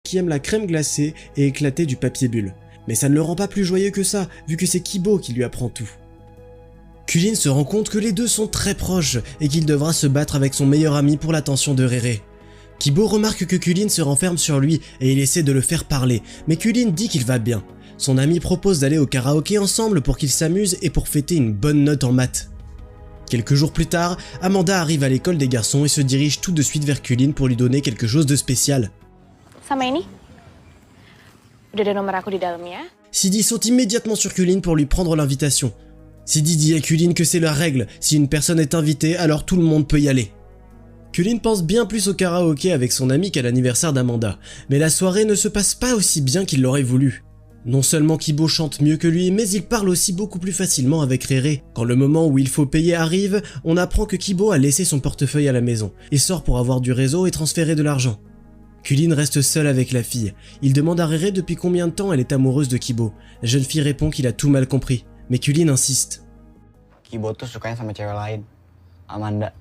qui aime la crème glacée et éclater du papier bulle. Mais ça ne le rend pas plus joyeux que ça, vu que c'est Kibo qui lui apprend tout. Kulin se rend compte que les deux sont très proches et qu'il devra se battre avec son meilleur ami pour l'attention de Rere. Kibo remarque que Kulin se renferme sur lui et il essaie de le faire parler, mais Kulin dit qu'il va bien. Son ami propose d'aller au karaoké ensemble pour qu'ils s'amusent et pour fêter une bonne note en maths. Quelques jours plus tard, Amanda arrive à l'école des garçons et se dirige tout de suite vers Kulin pour lui donner quelque chose de spécial. Sama ini? Udah ada nomor aku di dalamnya. Sidi saute immédiatement sur Kulin pour lui prendre l'invitation. Sidi dit à Kulin que c'est la règle, si une personne est invitée, alors tout le monde peut y aller. Kulin pense bien plus au karaoké avec son ami qu'à l'anniversaire d'Amanda, mais la soirée ne se passe pas aussi bien qu'il l'aurait voulu. Non seulement Kibo chante mieux que lui, mais il parle aussi beaucoup plus facilement avec Rere. Quand le moment où il faut payer arrive, on apprend que Kibo a laissé son portefeuille à la maison, et sort pour avoir du réseau et transférer de l'argent. Kulin reste seul avec la fille. Il demande à Rere depuis combien de temps elle est amoureuse de Kibo. La jeune fille répond qu'il a tout mal compris, mais Kulin insiste. Kibo tuh sukanya sama cewek lain, Amanda.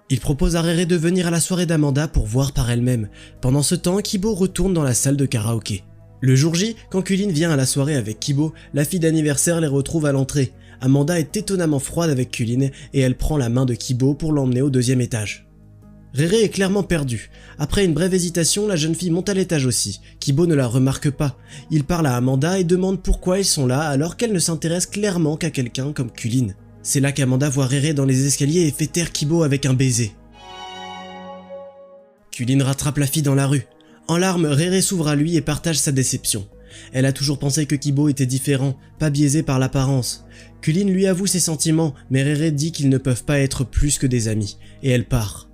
Il propose à Rere de venir à la soirée d'Amanda pour voir par elle-même. Pendant ce temps, Kibo retourne dans la salle de karaoké. Le jour J, quand Kulin vient à la soirée avec Kibo, la fille d'anniversaire les retrouve à l'entrée. Amanda est étonnamment froide avec Kulin et elle prend la main de Kibo pour l'emmener au deuxième étage. Rere est clairement perdue. Après une brève hésitation, la jeune fille monte à l'étage aussi. Kibo ne la remarque pas. Il parle à Amanda et demande pourquoi ils sont là alors qu'elle ne s'intéresse clairement qu'à quelqu'un comme Kulin. C'est là qu'Amanda voit Rere dans les escaliers et fait taire Kibo avec un baiser. Kulin rattrape la fille dans la rue. En larmes, Rere s'ouvre à lui et partage sa déception. Elle a toujours pensé que Kibo était différent, pas biaisé par l'apparence. Kulin lui avoue ses sentiments, mais Rere dit qu'ils ne peuvent pas être plus que des amis, et elle part.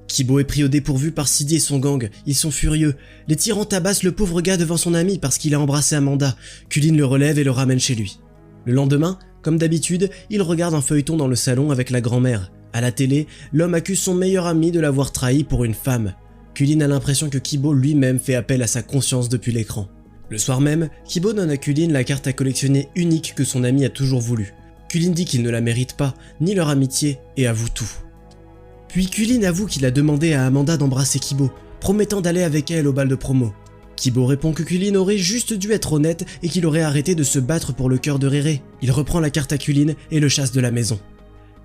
Kibo est pris au dépourvu par Sidi et son gang, ils sont furieux. Les tyrans tabassent le pauvre gars devant son ami parce qu'il a embrassé Amanda. Kulin le relève et le ramène chez lui. Le lendemain, comme d'habitude, il regarde un feuilleton dans le salon avec la grand-mère. À la télé, l'homme accuse son meilleur ami de l'avoir trahi pour une femme. Kulin a l'impression que Kibo lui-même fait appel à sa conscience depuis l'écran. Le soir même, Kibo donne à Kulin la carte à collectionner unique que son ami a toujours voulu. Kulin dit qu'il ne la mérite pas, ni leur amitié, et avoue tout. Puis Kulin avoue qu'il a demandé à Amanda d'embrasser Kibo, promettant d'aller avec elle au bal de promo. Kibo répond que Kulin aurait juste dû être honnête et qu'il aurait arrêté de se battre pour le cœur de Rere. Il reprend la carte à Kulin et le chasse de la maison.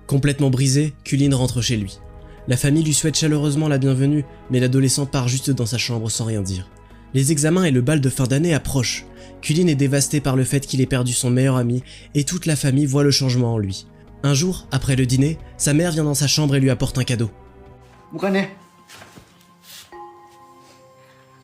Complètement brisé, Kulin rentre chez lui. La famille lui souhaite chaleureusement la bienvenue, mais l'adolescent part juste dans sa chambre sans rien dire. Les examens et le bal de fin d'année approchent. Kulin est dévasté par le fait qu'il ait perdu son meilleur ami et toute la famille voit le changement en lui. Un jour, après le dîner, sa mère vient dans sa chambre et lui apporte un cadeau. Bukannya